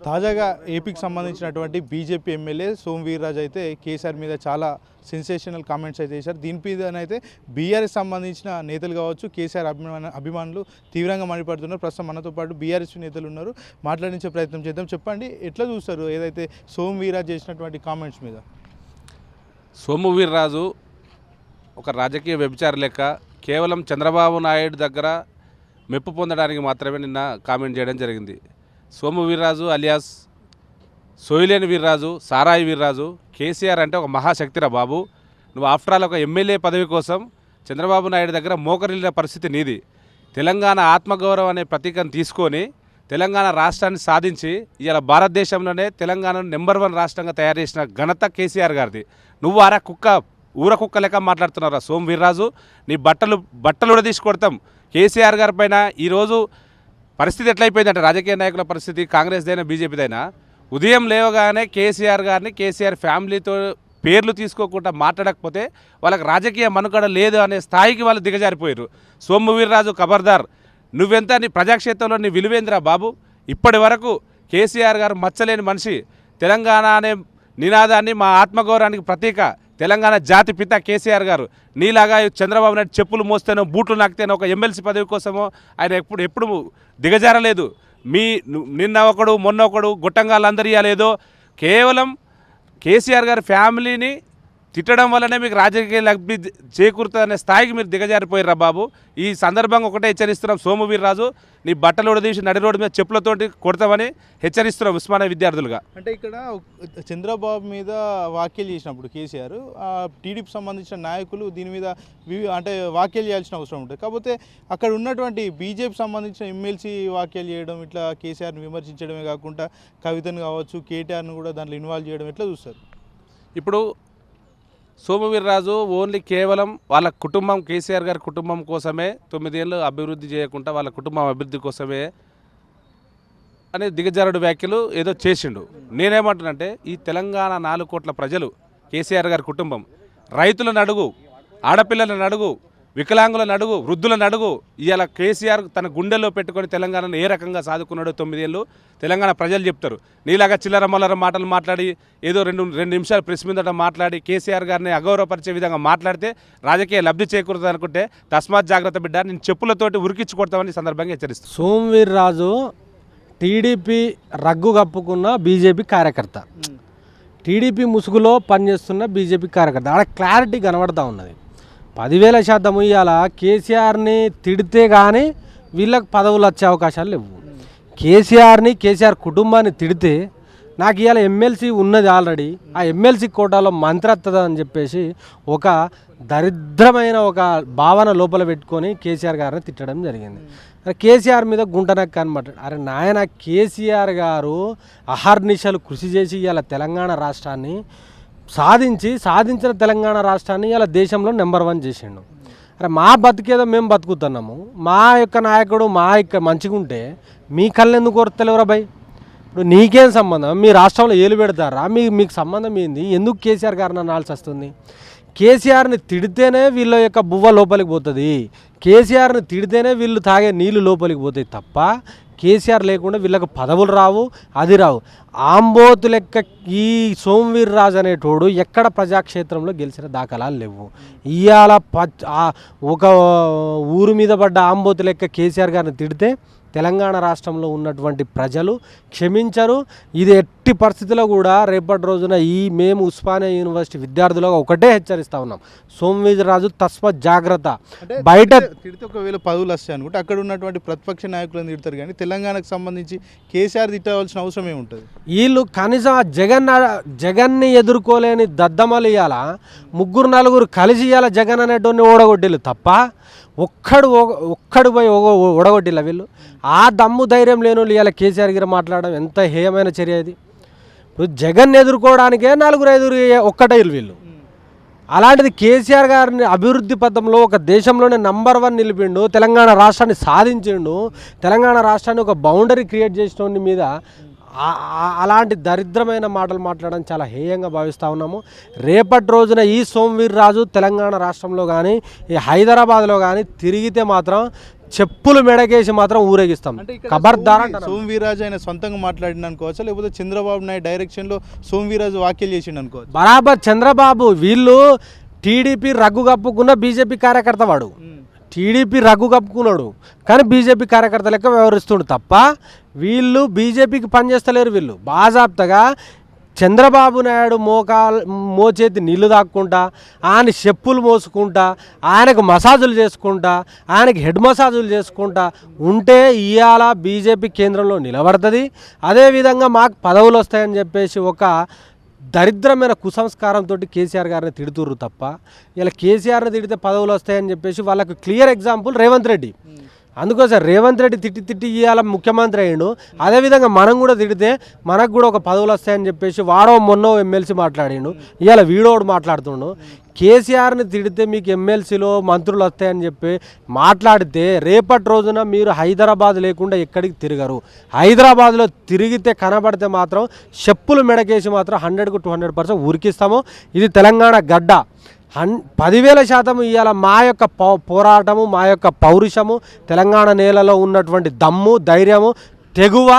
తాజాగా ఏపీకి సంబంధించినటువంటి బీజేపీ ఎమ్మెల్యే సోము వీర్రాజు అయితే కేసీఆర్ మీద చాలా సెన్సేషనల్ కామెంట్స్ అయితే చేశారు. దీని మీదనైతే బీఆర్ఎస్ సంబంధించిన నేతలు కావచ్చు, కేసీఆర్ అభిమానులు తీవ్రంగా మండిపడుతున్నారు. ప్రస్తుతం మనతో పాటు బీఆర్ఎస్ నేతలు ఉన్నారు, మాట్లాడించే ప్రయత్నం చేద్దాం. చెప్పండి, ఎట్లా చూస్తారు ఏదైతే సోము వీర్రాజు చేసినటువంటి కామెంట్స్ మీద? సోము వీర్రాజు ఒక రాజకీయ వ్యభిచారి లెక్క కేవలం చంద్రబాబు నాయుడు దగ్గర మెప్పు పొందడానికి మాత్రమే నిన్న కామెంట్ చేయడం జరిగింది. సోము వీర్రాజు అలియాస్ సోయిలేని వీర్రాజు, సారాయి వీర్రాజు, కేసీఆర్ అంటే ఒక మహాశక్తిరా బాబు. నువ్వు ఆఫ్టర్ ఆల్ ఒక ఎమ్మెల్యే పదవి కోసం చంద్రబాబు నాయుడు దగ్గర మోకరిల్లిన పరిస్థితి నీది. తెలంగాణ ఆత్మగౌరవం అనే ప్రతీకను తీసుకొని తెలంగాణ రాష్ట్రాన్ని సాధించి ఇవాళ భారతదేశంలోనే తెలంగాణను నెంబర్ 1 రాష్ట్రంగా తయారు చేసిన ఘనత కేసీఆర్ గారిది. నువ్వు ఊర కుక్క లెక్క మాట్లాడుతున్నారా సోము వీర్రాజు? నీ బట్టలు ఉడదీసి కొడతాం. కేసీఆర్ గారి పైన ఈరోజు పరిస్థితి ఎట్లయిపోయిందంటే, రాజకీయ నాయకుల పరిస్థితి కాంగ్రెస్దైనా బీజేపీదైనా, ఉదయం లేవగానే కేసీఆర్ గారిని, కేసీఆర్ ఫ్యామిలీతో పేర్లు తీసుకోకుండా మాట్లాడకపోతే వాళ్ళకి రాజకీయ మనుగడ లేదు అనే స్థాయికి వాళ్ళు దిగజారిపోయారు. సోము వీర్రాజు ఖబర్దార్, నువ్వెంత, నీ ప్రజాక్షేత్రంలో నీ విలువేంద్రా బాబు? ఇప్పటి వరకు కేసీఆర్ గారు మచ్చలేని మనిషి. తెలంగాణ అనే నినాదాన్ని మా ఆత్మగౌరవానికి ప్రతీక తెలంగాణ జాతి పిత కేసీఆర్ గారు. నీలాగా చంద్రబాబు నాయుడు చెప్పులు మోస్తేనో బూట్లు నాకితేనో ఒక ఎమ్మెల్సీ పదవి కోసమో ఆయన ఎప్పుడు దిగజారలేదు. నిన్న ఒకడు మొన్న ఒకడు గొట్టంగాళ్ళందరూ ఇవ్వలేదో, కేవలం కేసీఆర్ గారి ఫ్యామిలీని తిట్టడం వల్లనే మీకు రాజకీయ లబ్ధి చేకూరుతుందనే స్థాయికి మీరు దిగజారిపోయారా బాబు? ఈ సందర్భంగా ఒకటే హెచ్చరిస్తున్నాం, సోము వీర్రాజు నీ బట్టలు ఉడదీసి నడి రోడ్డు మీద చెప్పులతోటి కొడతామని హెచ్చరిస్తున్నాం ఉస్మానియా విద్యార్థులుగా. అంటే ఇక్కడ చంద్రబాబు మీద వ్యాఖ్యలు చేసినప్పుడు కేసీఆర్, టీడీపీ సంబంధించిన నాయకులు దీని మీద అంటే వ్యాఖ్యలు చేయాల్సిన అవసరం ఉంటుంది. కాకపోతే అక్కడ ఉన్నటువంటి బీజేపీ సంబంధించిన ఎమ్మెల్సీ వ్యాఖ్యలు చేయడం, ఇట్లా కేసీఆర్ని విమర్శించడమే కాకుండా కవితను కావచ్చు, కేటీఆర్ను కూడా దాంట్లో ఇన్వాల్వ్ చేయడం ఎట్లా చూస్తారు? ఇప్పుడు సోము వీర్రాజు ఓన్లీ కేవలం వాళ్ళ కుటుంబం, కేసీఆర్ గారి కుటుంబం కోసమే 9 ఏళ్ళు అభివృద్ధి చేయకుండా వాళ్ళ కుటుంబం అభివృద్ధి కోసమే అనే దిగజారుడు వ్యాఖ్యలు ఏదో చేసిండు. నేనేమంటున్నంటే, ఈ తెలంగాణ 4 కోట్ల ప్రజలు, కేసీఆర్ గారి కుటుంబం, రైతులను అడుగు, ఆడపిల్లలను అడుగు, వికలాంగులను అడుగు, వృద్ధులను అడుగు. ఇవాళ కేసీఆర్ తన గుండెల్లో పెట్టుకొని తెలంగాణను ఏ రకంగా సాదుకున్నాడో 9 ఏళ్ళు తెలంగాణ ప్రజలు చెప్తారు. నీలాగా చిల్లర మల్లర మాటలు మాట్లాడి ఏదో రెండు నిమిషాలు ప్రెస్ మీదట మాట్లాడి కేసీఆర్ గారిని అగౌరవపరిచే విధంగా మాట్లాడితే రాజకీయ లబ్ధి చేకూరుతుంది అనుకుంటే తస్మాత్ జాగ్రత్త బిడ్డ, నేను చెప్పులతోటి ఉరికించి కొడతామని సందర్భంగా హెచ్చరిస్తాను. సోము వీర్రాజు టీడీపీ రగ్గు కప్పుకున్న బీజేపీ కార్యకర్త, టీడీపీ ముసుగులో పనిచేస్తున్న బీజేపీ కార్యకర్త. ఆడ క్లారిటీ కనబడతా ఉన్నది. 10,000% ఇవాళ కేసీఆర్ని తిడితే కానీ వీళ్ళకి పదవులు వచ్చే అవకాశాలు లేవు. కేసీఆర్ కుటుంబాన్ని తిడితే నాకు ఇవాళ ఎమ్మెల్సీ ఉన్నది ఆల్రెడీ, ఆ ఎమ్మెల్సీ కోటాలో మంత్రి వస్తుంది అని చెప్పేసి ఒక దరిద్రమైన ఒక భావన లోపల పెట్టుకొని కేసీఆర్ గారిని తిట్టడం జరిగింది. కేసీఆర్ మీద గుంటనక్క అనమాట. అరే నాయన, కేసీఆర్ గారు అహర్నిశలు కృషి చేసి ఇవాళ తెలంగాణ రాష్ట్రాన్ని సాధించిన తెలంగాణ రాష్ట్రాన్ని ఇలా దేశంలో నెంబర్ 1 చేసిండు. అరే మా బతికేదో మేము బతుకుతున్నాము, మా యొక్క నాయకుడు మంచిగా ఉంటే మీ కళ్ళు ఎందుకు కోరతలేవురా భయ్? ఇప్పుడు నీకేం సంబంధం? మీ రాష్ట్రంలో ఏలు పెడతారా? మీకు సంబంధం ఏంది? ఎందుకు కేసీఆర్ గారిని అనాల్సి వస్తుంది? కేసీఆర్ని తిడితేనే వీళ్ళ యొక్క బువ్వ లోపలికి పోతుంది, కేసీఆర్ని తిడితేనే వీళ్ళు తాగే నీళ్ళు లోపలికి పోతాయి తప్ప కేసీఆర్ లేకుండా వీళ్ళకి పదవులు రావు, అది రావు. ఆంబోతు లెక్క ఈ సోము వీర్రాజు అనేటోడు ఎక్కడ ప్రజాక్షేత్రంలో గెలిచిన దాఖలాలు లేవు. ఇవాళ ఒక ఊరు మీద పడ్డ ఆంబోతు లెక్క కేసీఆర్ గారిని తిడితే తెలంగాణ రాష్ట్రంలో ఉన్నటువంటి ప్రజలు క్షమించరు. ఇది ఎట్టి పరిస్థితుల్లో కూడా రేపటి రోజున మేము ఉస్మానియా యూనివర్సిటీ విద్యార్థులుగా ఒకటే హెచ్చరిస్తూ ఉన్నాం, సోము వీర్రాజు తస్మాత్ జాగ్రత్త. బయట తిడితే ఒకవేళ పదవులు వస్తాయి అనుకుంటే అక్కడ ఉన్నటువంటి ప్రతిపక్ష నాయకులను తిడతారు, కానీ తెలంగాణకు సంబంధించి కేసీఆర్ తిట్టవలసిన అవసరం ఏముంటుంది? వీళ్ళు కనీసం జగన్ని ఎదుర్కోలేని దద్దమలు ఇవ్వాల 3-4 కలిసి ఇవ్వాల జగన్ అనేటోని ఓడగొట్టేళ్ళు తప్ప ఒక్కడు పోయి ఓడగొట్టిలా వీళ్ళు. ఆ దమ్ము ధైర్యం లేని వాళ్ళు ఇవాళ కేసీఆర్ గారు మాట్లాడడం ఎంత హేయమైన చర్య ఇది. ఇప్పుడు జగన్ ఎదుర్కోవడానికే 4-5 ఒక్కటైలు వీళ్ళు. అలాంటిది కేసీఆర్ గారిని అభివృద్ధి పథంలో ఒక దేశంలోనే నంబర్ 1 నిలిపిండు, తెలంగాణ రాష్ట్రాన్ని సాధించిండు, తెలంగాణ రాష్ట్రాన్ని ఒక బౌండరీ క్రియేట్ చేసిన మీద అలాంటి దరిద్రమైన మాటలు మాట్లాడడం చాలా హేయంగా భావిస్తూ ఉన్నాము. రేపటి రోజున ఈ సోము వీర్రాజు తెలంగాణ రాష్ట్రంలో కానీ ఈ హైదరాబాద్లో కానీ తిరిగితే మాత్రం చెప్పులు మెడకేసి మాత్రం ఊరేగిస్తాం. ఖబర్దార్ అంటారు. సోము వీర్రాజు ఆయన సొంతంగా మాట్లాడిన అనుకోవచ్చా, లేకపోతే చంద్రబాబు నాయుడు డైరెక్షన్లో సోము వీర్రాజు వ్యాఖ్యలు చేసిండు అనుకోవచ్చు? బరాబర్ చంద్రబాబు వీళ్ళు టీడీపీ రగ్గు కప్పుకున్న బీజేపీ కార్యకర్త వాడు. టీడీపీ రగ్గు కప్పుకున్నాడు కానీ బీజేపీ కార్యకర్త లెక్క వ్యవహరిస్తుండు తప్ప వీళ్ళు బీజేపీకి పనిచేస్తలేరు. వీళ్ళు బాజాప్తగా చంద్రబాబు నాయుడు మోచేతి నీళ్లు తాక్కుంటా, ఆయన చెప్పులు మోసుకుంటా, ఆయనకు మసాజులు చేసుకుంటా, ఆయనకి హెడ్ మసాజులు చేసుకుంటా ఉంటే ఇవాళ బీజేపీ కేంద్రంలో నిలబడుతుంది. అదేవిధంగా మాకు పదవులు వస్తాయని చెప్పేసి ఒక దరిద్రమైన కుసంస్కారంతో కేసీఆర్ గారిని తిడుతుర్రు తప్ప ఇలా కేసీఆర్ని తిడితే పదవులు వస్తాయని చెప్పేసి వాళ్ళకు క్లియర్ ఎగ్జాంపుల్ రేవంత్ రెడ్డి. అందుకోసం రేవంత్ రెడ్డి తిట్టి ఇవాళ ముఖ్యమంత్రి అయ్యిండు. అదేవిధంగా మనం కూడా తిడితే మనకు కూడా ఒక పదవులు వస్తాయని చెప్పేసి వాడో మొన్నో ఎమ్మెల్సీ మాట్లాడిండు, ఇవాళ వీడోడు మాట్లాడుతుండు. కేసీఆర్ని తిడితే మీకు ఎమ్మెల్సీలో మంత్రులు వస్తాయని చెప్పి మాట్లాడితే రేపటి రోజున మీరు హైదరాబాద్ లేకుండా ఎక్కడికి తిరగరు. హైదరాబాద్లో తిరిగితే కనబడితే మాత్రం చెప్పులు మెడకేసి మాత్రం 100కు 200% ఉరికిస్తాము. ఇది తెలంగాణ గడ్డ. 10,000% ఇవాళ మా యొక్క పోరాటము, మా యొక్క పౌరుషము, తెలంగాణ నేలలో ఉన్నటువంటి దమ్ము, ధైర్యము, తెగువ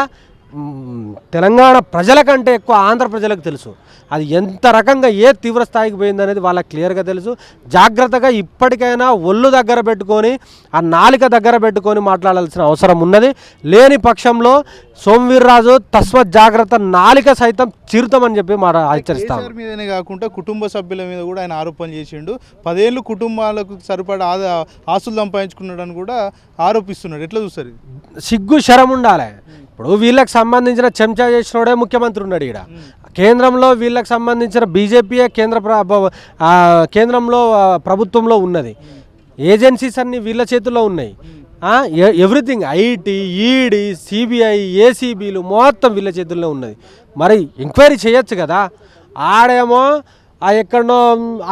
తెలంగాణ ప్రజల కంటే ఎక్కువ ఆంధ్ర ప్రజలకు తెలుసు. అది ఎంత రకంగా ఏ తీవ్ర స్థాయికి పోయిందనేది వాళ్ళకి క్లియర్గా తెలుసు. జాగ్రత్తగా ఇప్పటికైనా ఒళ్ళు దగ్గర పెట్టుకొని ఆ నాలిక దగ్గర పెట్టుకొని మాట్లాడాల్సిన అవసరం ఉన్నది. లేని పక్షంలో సోము వీర్రాజు తస్మత్ జాగ్రత్త, నాలిక సైతం చిరుతామని చెప్పి హెచ్చరిస్తాం. మీదనే కాకుండా కుటుంబ సభ్యుల మీద కూడా ఆయన ఆరోపణ చేసిండు. 10 ఏళ్ళు కుటుంబాలకు సరిపడా ఆస్తులు సంపాదించుకున్నాడని కూడా ఆరోపిస్తున్నాడు. ఎట్లా చూస్తారు? సిగ్గు శరం ఉండాలి. ఇప్పుడు వీళ్ళకి సంబంధించిన చెంచా చేసినోడే ముఖ్యమంత్రి ఉన్నాడు. ఇక్కడ కేంద్రంలో వీళ్ళకి సంబంధించిన బీజేపీయే కేంద్రంలో ప్రభుత్వంలో ఉన్నది. ఏజెన్సీస్ అన్నీ వీళ్ళ చేతుల్లో ఉన్నాయి. ఎవ్రీథింగ్ ఐటీ, ఈడీ, సిబిఐ, ఏసీబీలు మొత్తం వీళ్ళ చేతుల్లో ఉన్నది. మరి ఎంక్వైరీ చేయొచ్చు కదా. ఆడేమో ఎక్కడో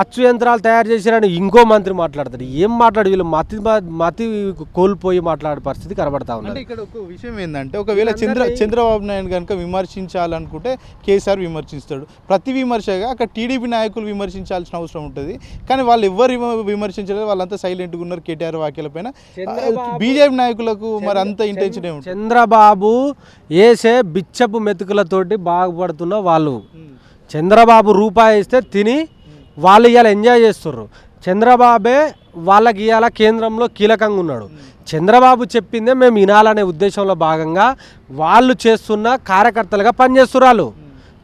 అచ్చు యంత్రాలు తయారు చేసిరని ఇంకో మంత్రి మాట్లాడతాడు. ఏం మాట్లాడు? వీళ్ళు మతి కోల్పోయి మాట్లాడే పరిస్థితి కనబడతా ఉంది. అంటే ఇక్కడ ఒక విషయం ఏంటంటే, ఒకవేళ చంద్రబాబు నాయుడు కనుక విమర్శించాలనుకుంటే కేసీఆర్ విమర్శిస్తాడు. ప్రతి విమర్శగా అక్కడ టీడీపీ నాయకులు విమర్శించాల్సిన అవసరం ఉంటుంది. కానీ వాళ్ళు ఎవరు విమర్శించలేదు, వాళ్ళంతా సైలెంట్గా ఉన్నారు కేటీఆర్ వ్యాఖ్యలపైన. బీజేపీ నాయకులకు మరి అంత ఇంటెన్షన్ ఏముంటుంది? చంద్రబాబు వేసే బిచ్చపు మెతుకులతోటి బాగుపడుతున్న వాళ్ళు. చంద్రబాబు రూపాయి ఇస్తే తిని వాళ్ళు ఇవాళ ఎంజాయ్ చేస్తుర్రు. చంద్రబాబే వాళ్ళకి ఇవాళ కేంద్రంలో కీలకంగా ఉన్నాడు. చంద్రబాబు చెప్పిందే మేము వినాలనే ఉద్దేశంలో భాగంగా వాళ్ళు చేస్తున్న కార్యకర్తలుగా పనిచేస్తున్నారు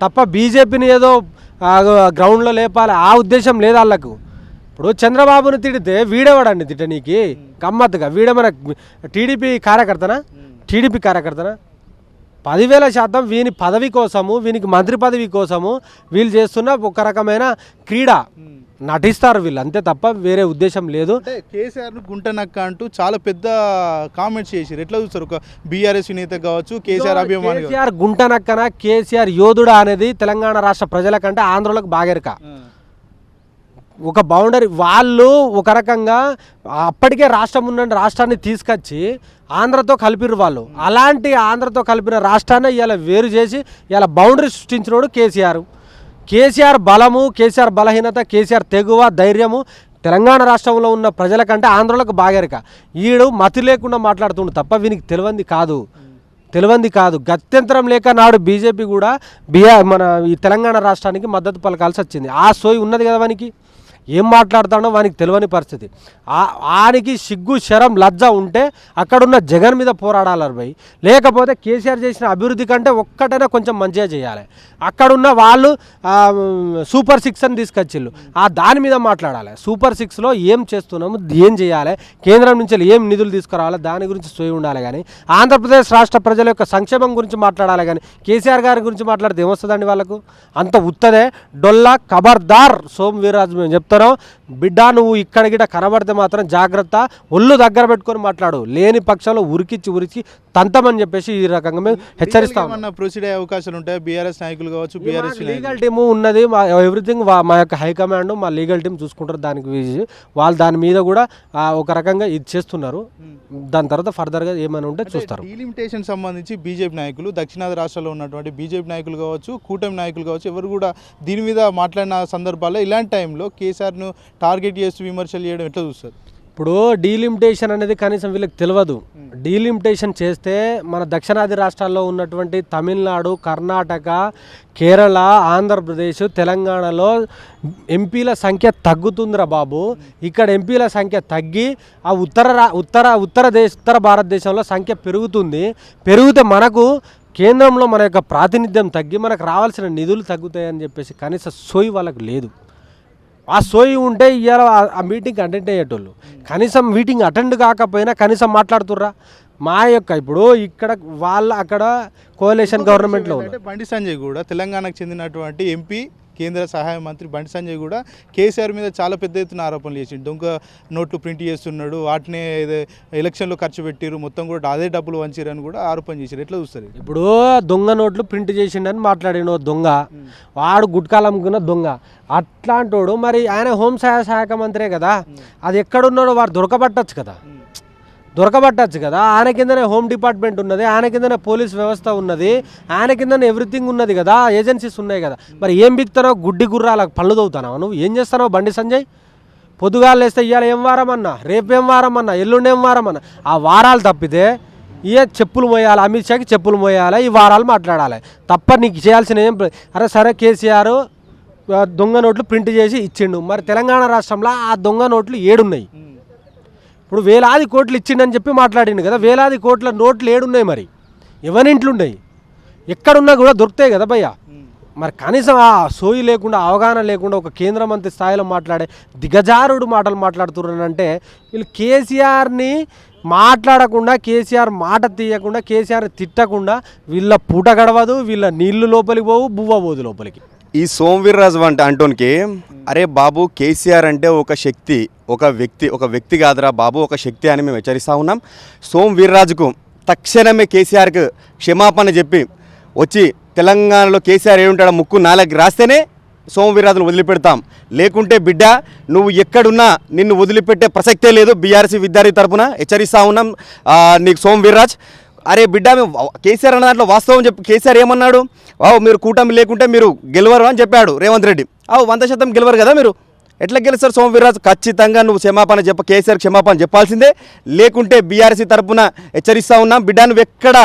తప్ప బీజేపీని ఏదో గ్రౌండ్లో లేపాలి ఆ ఉద్దేశం లేదు వాళ్ళకు. ఇప్పుడు చంద్రబాబుని తిడితే వీడేవాడండి తిట్టనీకి గమ్మత్తుగా. వీడేమన్నా టీడీపీ కార్యకర్తనా? 10,000% వీని పదవి కోసము, వీనికి మంత్రి పదవి కోసము వీళ్ళు చేస్తున్న ఒక రకమైన క్రీడ నటిస్తారు వీళ్ళు, అంతే తప్ప వేరే ఉద్దేశం లేదు. కేసీఆర్ను గుంటనక్క అంటూ చాలా పెద్ద కామెంట్స్ చేశారు. ఎట్లా చూస్తారు? ఒక బీఆర్ఎస్ నేత కావచ్చు, కేసీఆర్ అభిమాని. కేసీఆర్ గుంటనక్కన, కేసీఆర్ యోధుడా అనేది తెలంగాణ రాష్ట్ర ప్రజల కంటే ఆంధ్రలకు బాగెరక. ఒక బౌండరీ వాళ్ళు ఒక రకంగా అప్పటికే రాష్ట్రం ఉన్న రాష్ట్రాన్ని తీసుకొచ్చి ఆంధ్రతో కలిపిరు వాళ్ళు. అలాంటి ఆంధ్రతో కలిపిన రాష్ట్రాన్ని ఇలా వేరు చేసి ఇలా బౌండరీ సృష్టించినోడు కేసీఆర్ బలము, కేసీఆర్ బలహీనత, కేసీఆర్ తెగువ, ధైర్యము తెలంగాణ రాష్ట్రంలో ఉన్న ప్రజల కంటే ఆంధ్రలకు బాగెరక. ఈడు మతి లేకుండా మాట్లాడుతుండు తప్ప వీనికి తెలియంది కాదు. గత్యంతరం లేక నాడు బీజేపీ కూడా మన ఈ తెలంగాణ రాష్ట్రానికి మద్దతు పలకాల్సి వచ్చింది. ఆ సోయి ఉన్నది కదా వానికి. ఏం మాట్లాడుతాడో వానికి తెలియని పరిస్థితి. ఆనికి సిగ్గు, శరం, లజ్జ ఉంటే అక్కడున్న జగన్ మీద పోరాడాలి భయ్. లేకపోతే కేసీఆర్ చేసిన అభివృద్ధి కంటే ఒక్కటైనా కొంచెం మంచిగా చేయాలి. అక్కడున్న వాళ్ళు సూపర్ 6 అని తీసుకొచ్చిళ్ళు, దాని మీద మాట్లాడాలి. సూపర్ 6లో ఏం చేస్తున్నాము, ఏం చేయాలి, కేంద్రం నుంచి ఏం నిధులు తీసుకురావాలి, దాని గురించి సోయి ఉండాలి. కానీ ఆంధ్రప్రదేశ్ రాష్ట్ర ప్రజల యొక్క సంక్షేమం గురించి మాట్లాడాలి. కానీ కేసీఆర్ గారి గురించి మాట్లాడితే ఏమొస్తుందండి వాళ్ళకు? అంత ఉత్తదే డొల్లా. ఖబర్దార్ సోము వీర్రాజు మేము చెప్తాను, బిడ్డ నువ్వు ఇక్కడ గిట కనబడితే మాత్రం జాగ్రత్త, ఒళ్ళు దగ్గర పెట్టుకొని మాట్లాడు. లేని పక్షంలో ఉరికి తంతమని చెప్పేసి ఈ రకంగా మేము హెచ్చరిస్తాం. ప్రొసీడ్ అయ్యే అవకాశాలు ఉంటాయి. బీఆర్ఎస్ నాయకులు కావచ్చు, బీఆర్ఎస్ లీగల్ టీము ఉన్నది, ఎవ్రీథింగ్ మా యొక్క హైకమాండ్, మా లీగల్ టీం చూసుకుంటారు. దానికి వాళ్ళు దాని మీద కూడా ఒక రకంగా ఇది చేస్తున్నారు. దాని తర్వాత ఫర్దర్గా ఏమైనా ఉంటే చూస్తారు. డీలిమిటేషన్ సంబంధించి బీజేపీ నాయకులు, దక్షిణాది రాష్ట్రాల్లో ఉన్నటువంటి బీజేపీ నాయకులు కావచ్చు, కూటమి నాయకులు కావచ్చు, ఎవరు కూడా దీని మీద మాట్లాడిన సందర్భాల్లో ఇలాంటి టైంలో కేసీఆర్ను టార్గెట్ చేస్తూ విమర్శలు చేయడం ఎట్లా చూస్తారు? ఇప్పుడు డీలిమిటేషన్ అనేది కనీసం వీళ్ళకి తెలియదు. డీలిమిటేషన్ చేస్తే మన దక్షిణాది రాష్ట్రాల్లో ఉన్నటువంటి తమిళనాడు, కర్ణాటక, కేరళ, ఆంధ్రప్రదేశ్, తెలంగాణలో ఎంపీల సంఖ్య తగ్గుతుందిరా బాబు. ఇక్కడ ఎంపీల సంఖ్య తగ్గి ఆ ఉత్తర భారతదేశంలో సంఖ్య పెరుగుతుంది. పెరిగితే మనకు కేంద్రంలో మన యొక్క ప్రాతినిధ్యం తగ్గి మనకు రావాల్సిన నిధులు తగ్గుతాయని చెప్పేసి కనీస సోయి వాళ్ళకు లేదు. ఆ సోయి ఉంటే ఇవాళ ఆ మీటింగ్ అటెండ్ అయ్యేటోళ్ళు. కనీసం మీటింగ్ అటెండ్ కాకపోయినా కనీసం మాట్లాడుతుర్రా. మా యొక్క ఇప్పుడు ఇక్కడ వాళ్ళ అక్కడ కోalition గవర్నమెంట్లో అంటే బండి సంజయ్ కూడా తెలంగాణకు చెందినటువంటి ఎంపీ, కేంద్ర సహాయ మంత్రి బండి సంజయ్ కూడా కేసీఆర్ మీద చాలా పెద్ద ఎత్తున ఆరోపణలు చేసిండు. దొంగ నోట్లు ప్రింట్ చేస్తున్నాడు, వాటినే ఎలక్షన్లో ఖర్చు పెట్టిరు, మొత్తం కూడా అదే డబ్బులు వంచిరని కూడా ఆరోపణ చేశారు. ఎట్లా చూస్తారు? ఇప్పుడు దొంగ నోట్లు ప్రింట్ చేసిండని మాట్లాడిన దొంగ, వాడు గుట్కాలు అమ్ముకున్న దొంగ. అట్లాంటోడు మరి ఆయన హోంశాఖ మంత్రే కదా, అది ఎక్కడున్నాడో వాడు దొరకబట్టచ్చు కదా. ఆయన కిందనే హోమ్ డిపార్ట్మెంట్ ఉన్నది, ఆయన కిందనే పోలీస్ వ్యవస్థ ఉన్నది, ఆయన కిందనే ఎవ్రీథింగ్ ఉన్నది కదా, ఏజెన్సీస్ ఉన్నాయి కదా. మరి ఏం బిక్తానో గుడ్డి గుర్రాలకు పళ్ళు తవ్వుతానావు నువ్వు? ఏం చేస్తానో బండి సంజయ్? పొద్దుగాలు వేస్తే ఇవాళ ఏం వారం అన్నా, రేపు ఏం వారం అన్నా, ఎల్లుండి ఏం వారం అన్నా, ఆ వారాలు తప్పితే చెప్పులు మోయాలి, అమిత్ షాకి చెప్పులు మోయాలి, ఈ వారాలు మాట్లాడాలి తప్ప నీకు చేయాల్సిన ఏం. అరే సరే, కేసీఆర్ దొంగ నోట్లు ప్రింట్ చేసి ఇచ్చిండు, మరి తెలంగాణ రాష్ట్రంలో ఆ దొంగ నోట్లు 7 ఉన్నాయి. ఇప్పుడు వేలాది కోట్లు ఇచ్చిండని చెప్పి మాట్లాడిండు కదా, వేలాది కోట్ల నోట్లు 7 ఉన్నాయి. మరి ఎవరింట్లు ఉన్నాయి? ఎక్కడున్నా కూడా దొరుకుతాయి కదా భయ్య. మరి కనీసం ఆ సోయి లేకుండా, అవగాహన లేకుండా ఒక కేంద్ర మంత్రి స్థాయిలో మాట్లాడే దిగజారుడు మాటలు మాట్లాడుతున్నారంటే వీళ్ళు కేసీఆర్ని మాట్లాడకుండా, కేసీఆర్ మాట తీయకుండా, కేసీఆర్ తిట్టకుండా వీళ్ళ పూట గడవదు, వీళ్ళ నీళ్లు లోపలికి పోవు, బువ్వ పోదు లోపలికి. ఈ సోమవీర్రాజు అంటోనికి, అరే బాబు కేసీఆర్ అంటే ఒక శక్తి, ఒక వ్యక్తి కాదురా బాబు, ఒక శక్తి అని మేము హెచ్చరిస్తూ ఉన్నాం. సోమవీర్రాజుకు తక్షణమే కేసీఆర్కు క్షమాపణ చెప్పి వచ్చి తెలంగాణలో కేసీఆర్ ఏముంటాడో ముక్కు నాలుగు రాస్తేనే సోమవీర్రాజును వదిలిపెడతాం. లేకుంటే బిడ్డ నువ్వు ఎక్కడున్నా నిన్ను వదిలిపెట్టే ప్రసక్తే లేదు. బీఆర్సీ విద్యార్థి తరఫున హెచ్చరిస్తూ ఉన్నాం నీకు సోమవీర్రాజ్. అరే బిడ్డ, మేము కేసీఆర్ అన్న దాంట్లో వాస్తవం చెప్పి కేసీఆర్ ఏమన్నాడు? మీరు కూటమి లేకుంటే మీరు గెలవరు అని చెప్పాడు రేవంత్ రెడ్డి. 100% గెలవరు కదా మీరు. ఎట్లా గెలుస్తారు సోమవీర్రాజు? ఖచ్చితంగా నువ్వు కేసీఆర్ క్షమాపణ చెప్పాల్సిందే. లేకుంటే బీఆర్సీ తరఫున హెచ్చరిస్తూ ఉన్నాం. బిడ్డ నువ్వు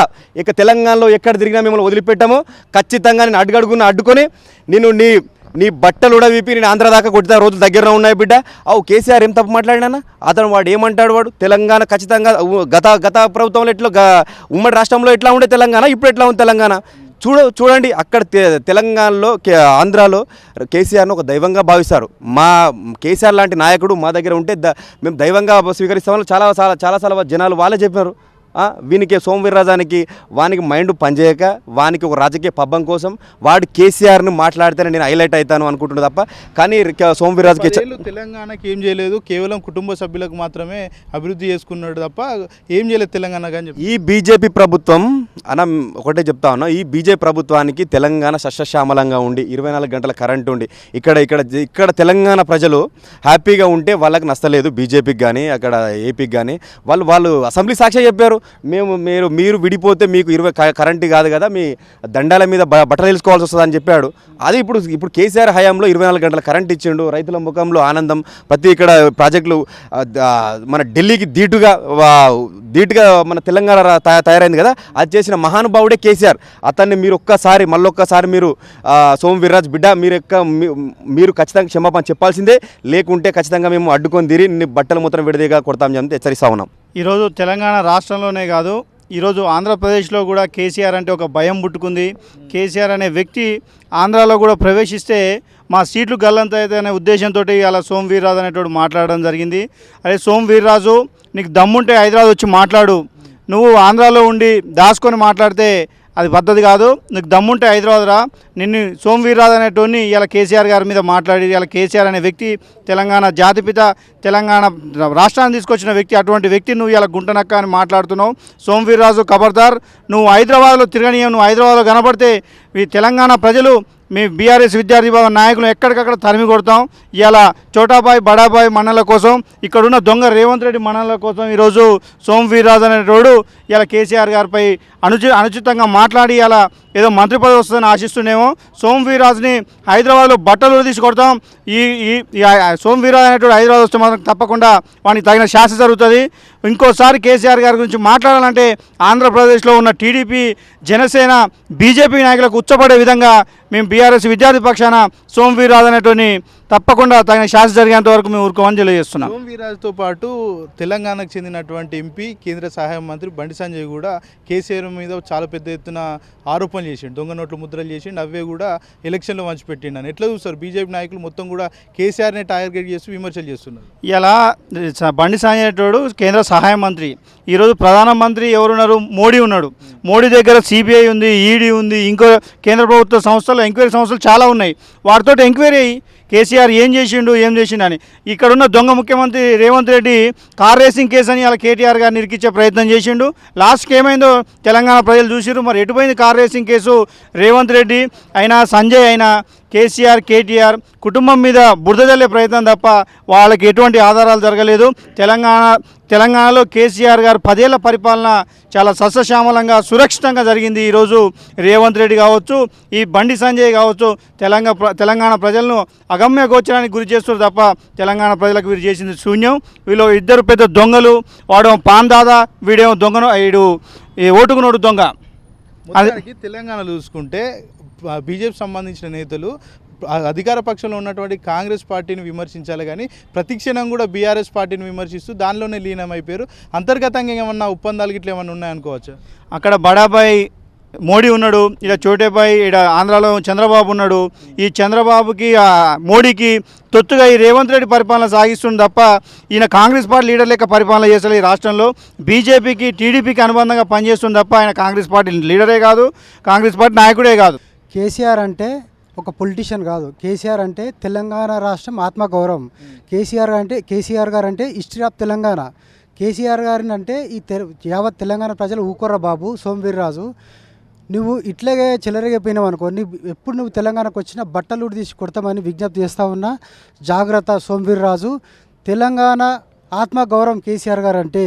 ఇక తెలంగాణలో ఎక్కడ తిరిగినా మిమ్మల్ని వదిలిపెట్టాము. ఖచ్చితంగా నేను అడ్డుకొని నేను నీ బట్టలు కూడా వీపి నేను ఆంధ్ర దాకా కొట్టిన రోజులు దగ్గరలో ఉన్నాయి బిడ్డ. కేసీఆర్ ఏం తప్పు మాట్లాడినా వాడు ఏమంటాడు? వాడు తెలంగాణ ఖచ్చితంగా గత ప్రభుత్వంలో ఉమ్మడి రాష్ట్రంలో ఎట్లా ఉండే తెలంగాణ, ఇప్పుడు ఎట్లా ఉంది తెలంగాణ చూడండి. అక్కడ తెలంగాణలో ఆంధ్రాలో కేసీఆర్ను ఒక దైవంగా భావిస్తారు. కేసీఆర్ లాంటి నాయకుడు మా దగ్గర ఉంటే మేము దైవంగా స్వీకరిస్తామని చాలాసార్లు జనాలు వాళ్ళే చెప్పారు. వీనికి సోమవీర్రాజానికి వానికి మైండ్ పనిచేయక వానికి ఒక రాజకీయ పబ్బం కోసం వాడు కేసీఆర్ని మాట్లాడితేనే నేను హైలైట్ అవుతాను అనుకుంటున్నా తప్ప, కానీ సోమవీర్రాజుకి తెలంగాణకి ఏం చేయలేదు, కేవలం కుటుంబ సభ్యులకు మాత్రమే అభివృద్ధి చేసుకున్నాడు తప్ప ఏం చేయలేదు తెలంగాణ కానీ. ఈ బీజేపీ ప్రభుత్వం ఒకటే చెప్తా ఉన్నా, ఈ బీజేపీ ప్రభుత్వానికి తెలంగాణ సస్యశ్యామలంగా ఉండి 24 గంటల కరెంట్ ఉండి ఇక్కడ తెలంగాణ ప్రజలు హ్యాపీగా ఉంటే వాళ్ళకి నష్టలేదు. బీజేపీకి కానీ అక్కడ ఏపీకి కానీ వాళ్ళు అసెంబ్లీ సాక్షి చెప్పారు, మీరు విడిపోతే మీకు కరెంటు కాదు కదా, మీ దండాల మీద బట్టలు తెలుసుకోవాల్సి వస్తుంది అని చెప్పాడు. అది ఇప్పుడు కేసీఆర్ హయాంలో 24 గంటల కరెంట్ ఇచ్చిండు. రైతుల ముఖంలో ఆనందం. ప్రతి ఇక్కడ ప్రాజెక్టులు మన ఢిల్లీకి ధీటుగా మన తెలంగాణ తయారైంది కదా, అది చేసిన మహానుభావుడే కేసీఆర్. అతన్ని మళ్ళొక్కసారి మీరు సోమవీర్రాజు బిడ్డ మీరు ఖచ్చితంగా క్షమాపణ చెప్పాల్సిందే. లేకుంటే ఖచ్చితంగా మేము అడ్డుకొని తీరి బట్టలు మొత్తం విడదీగా కొడతామని చెప్పి హెచ్చరిస్తా ఉన్నాం. ఈరోజు తెలంగాణ రాష్ట్రంలోనే కాదు, ఈరోజు ఆంధ్రప్రదేశ్లో కూడా కేసీఆర్ అంటే ఒక భయం పుట్టుకుంది. కేసీఆర్ అనే వ్యక్తి ఆంధ్రాలో కూడా ప్రవేశిస్తే మా సీట్లు గల్లంత అయితే అనే ఉద్దేశంతో అలా సోమవీర్రాజు అనేటోడు మాట్లాడడం జరిగింది. అదే సోమవీర్రాజు, నీకు దమ్ముంటే హైదరాబాద్ వచ్చి మాట్లాడు, నువ్వు ఆంధ్రాలో ఉండి దాచుకొని మాట్లాడితే అది పద్ధతి కాదు. నీకు దమ్ముంటే హైదరాబాద్ రా. నిన్ను సోమవీర్రాజు అనేటోని ఇలా కేసీఆర్ గారి మీద మాట్లాడి, ఇలా కేసీఆర్ అనే వ్యక్తి తెలంగాణ జాతిపిత, తెలంగాణ రాష్ట్రాన్ని తీసుకొచ్చిన వ్యక్తి, అటువంటి వ్యక్తి నువ్వు ఇలా గుంటనక్క అని మాట్లాడుతున్నావు. సోమవీర్రాజు ఖబర్దార్, నువ్వు హైదరాబాద్లో తిరగనీయం, నువ్వు హైదరాబాద్లో కనబడితే ఈ తెలంగాణ ప్రజలు మీ బీఆర్ఎస్ విద్యార్థి భవన్ నాయకులు ఎక్కడికక్కడ తరిమి కొడతాం. ఇలా చోటాబాయ్ బడాబాయ్ మండల కోసం, ఇక్కడున్న దొంగ రేవంత్ రెడ్డి మండల కోసం ఈరోజు సోమవీర్రాజు అనేటోడు ఇలా కేసీఆర్ గారిపై అనుచితంగా మాట్లాడి అలా ఏదో మంత్రి పదవి వస్తుందని ఆశిస్తుండేమో. సోము వీర్రాజుని హైదరాబాద్లో బట్టలు తీసి కొడతాం. ఈ సోము వీర్రాజు అనేటువంటి హైదరాబాద్ వస్తే మాత్రం తప్పకుండా వానికి తగిన శాస్త్ర జరుగుతుంది. ఇంకోసారి కేసీఆర్ గారి గురించి మాట్లాడాలంటే ఆంధ్రప్రదేశ్లో ఉన్న టీడీపీ, జనసేన, బీజేపీ నాయకులకు ఉచ్చపడే విధంగా మేము బీఆర్ఎస్ విద్యార్థి పక్షాన సోము వీర్రాజు అనేటువంటి తప్పకుండా తగిన శాస్త్ర జరిగేంత వరకు మేము ఊరుకోమని తెలియజేస్తున్నాం. సోము వీర్రాజుతో పాటు తెలంగాణకు చెందినటువంటి ఎంపీ, కేంద్ర సహాయ మంత్రి బండి సంజయ్ కూడా కేసీఆర్ మీద చాలా పెద్ద ఎత్తున ఆరోపణలు చేసిండు, దొంగ నోట్లు ముద్రలు చేసిండు, అవే కూడా ఎలక్షన్లో పంచిపెట్టిండు అని ఎట్లా చూస్తారు? బీజేపీ నాయకులు మొత్తం కూడా కేసీఆర్ని టార్గెట్ చేస్తూ విమర్శలు చేస్తున్నారు. ఇలా బండి సంజయ్ అనేటోడు కేంద్ర సహాయ మంత్రి. ఈరోజు ప్రధానమంత్రి ఎవరున్నారు? మోడీ ఉన్నాడు. మోడీ దగ్గర సిబిఐ ఉంది, ఈడీ ఉంది, ఇంకో కేంద్ర ప్రభుత్వ సంస్థలు, ఎంక్వైరీ సంస్థలు చాలా ఉన్నాయి. వాటితో ఎంక్వైరీ కేసీఆర్ ఏం చేసిండు, ఏం చేసిండు అని. ఇక్కడున్న దొంగ ముఖ్యమంత్రి Revanth Reddy car racing case అని అలా కేటీఆర్ గారిని ఇరికిచ్చే ప్రయత్నం చేసిండు. లాస్ట్కి ఏమైందో తెలంగాణ ప్రజలు చూసిరు. మరి ఎటుపోయింది car racing case? Revanth Reddy అయినా, సంజయ్ అయినా, కేసీఆర్, కేటీఆర్ కుటుంబం మీద బురద జల్లే ప్రయత్నం తప్ప వాళ్ళకి ఎటువంటి ఆధారాలు జరగలేదు. తెలంగాణలో కేసీఆర్ గారు 10 ఏళ్ల పరిపాలన చాలా సస్యశ్యామలంగా, సురక్షితంగా జరిగింది. ఈరోజు రేవంత్ రెడ్డి కావచ్చు, ఈ బండి సంజయ్ కావచ్చు, తెలంగాణ ప్రజలను అగమ్య గోచరానికి గురి చేస్తారు తప్ప తెలంగాణ ప్రజలకు వీరు చేసింది శూన్యం. వీళ్ళు ఇద్దరు పెద్ద దొంగలు. వాడేమో పాన్ దాదా, వీడేమో దొంగను, వీడు ఓటుకునోడు దొంగ. మొత్తానికి తెలంగాణలో చూసుకుంటే బీజేపీ సంబంధించిన నేతలు అధికార పక్షంలో ఉన్నటువంటి కాంగ్రెస్ పార్టీని విమర్శించాలి కానీ ప్రతిక్షణం కూడా బీఆర్ఎస్ పార్టీని విమర్శిస్తూ దానిలోనే లీనమైపోయారు. అంతర్గతంగా ఏమన్నా ఒప్పందాలు గిట్ల ఏమన్నా ఉన్నాయనుకోవచ్చు. అక్కడ బడాబాయ్ మోడీ ఉన్నాడు, ఇక్కడ చోటేబాయ్, ఇక్కడ ఆంధ్రాలో చంద్రబాబు ఉన్నాడు. ఈ చంద్రబాబుకి, మోడీకి తొత్తుగా ఈ రేవంత్ రెడ్డి పరిపాలన సాగిస్తుంది తప్ప ఈయన కాంగ్రెస్ పార్టీ లీడర్ లెక్క పరిపాలన చేస్తారు. ఈ రాష్ట్రంలో బీజేపీకి, టీడీపీకి అనుబంధంగా పనిచేస్తుంది తప్ప ఆయన కాంగ్రెస్ పార్టీ లీడరే కాదు, కాంగ్రెస్ పార్టీ నాయకుడే కాదు. కేసీఆర్ అంటే ఒక పొలిటీషియన్ కాదు. కేసీఆర్ అంటే తెలంగాణ రాష్ట్రం ఆత్మగౌరవం. కేసీఆర్ గారు అంటే హిస్టరీ ఆఫ్ తెలంగాణ. కేసీఆర్ గారిని అంటే యావత్ తెలంగాణ ప్రజలు ఊకోర్రా బాబు సోము వీర్రాజు, నువ్వు ఇట్లాగే చెలరగిపోయినావు అనుకో, ఎప్పుడు నువ్వు తెలంగాణకు వచ్చినా బట్టలు తీసి కొడతామని విజ్ఞప్తి చేస్తూ ఉన్నా. జాగ్రత్త సోము వీర్రాజు. తెలంగాణ ఆత్మగౌరవం కేసీఆర్ గారు అంటే.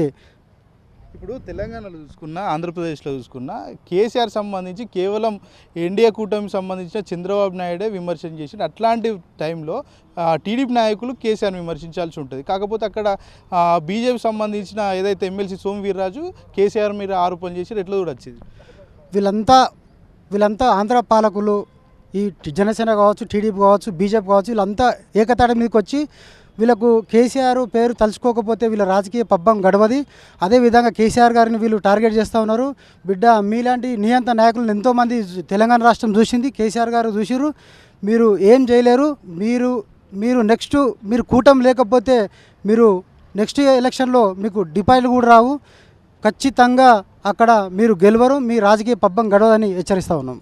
ఇప్పుడు తెలంగాణలో చూసుకున్నా, ఆంధ్రప్రదేశ్లో చూసుకున్నా కేసీఆర్ సంబంధించి కేవలం ఎన్డీఏ కూటమికి సంబంధించిన చంద్రబాబు నాయుడే విమర్శన చేసి, అట్లాంటి టైంలో టీడీపీ నాయకులు కేసీఆర్ని విమర్శించాల్సి ఉంటుంది. కాకపోతే అక్కడ బీజేపీ సంబంధించిన ఏదైతే ఎమ్మెల్సీ సోము వీర్రాజు కేసీఆర్ మీద ఆరోపణ చేసి ఎట్లా చూడొచ్చింది? వీళ్ళంతా ఆంధ్ర పాలకులు, ఈ జనసేన కావచ్చు, టీడీపీ కావచ్చు, బీజేపీ కావచ్చు, వీళ్ళంతా ఏకతాటి మీదకి వచ్చి వీళ్ళకు కేసీఆర్ పేరు తలుచుకోకపోతే వీళ్ళ రాజకీయ పబ్బం గడవది. అదేవిధంగా కేసీఆర్ గారిని వీళ్ళు టార్గెట్ చేస్తూ ఉన్నారు. బిడ్డ, మీలాంటి నియంత నాయకులను ఎంతోమంది తెలంగాణ రాష్ట్రం చూసింది, కేసీఆర్ గారు చూసిర్రు. మీరు ఏం చేయలేరు. మీరు కూటమి లేకపోతే మీరు నెక్స్ట్ ఎలక్షన్లో మీకు డిపాజిట్లు కూడా రావు. ఖచ్చితంగా అక్కడ మీరు గెలవరు. మీ రాజకీయ పబ్బం గడవదని హెచ్చరిస్తూ ఉన్నాం.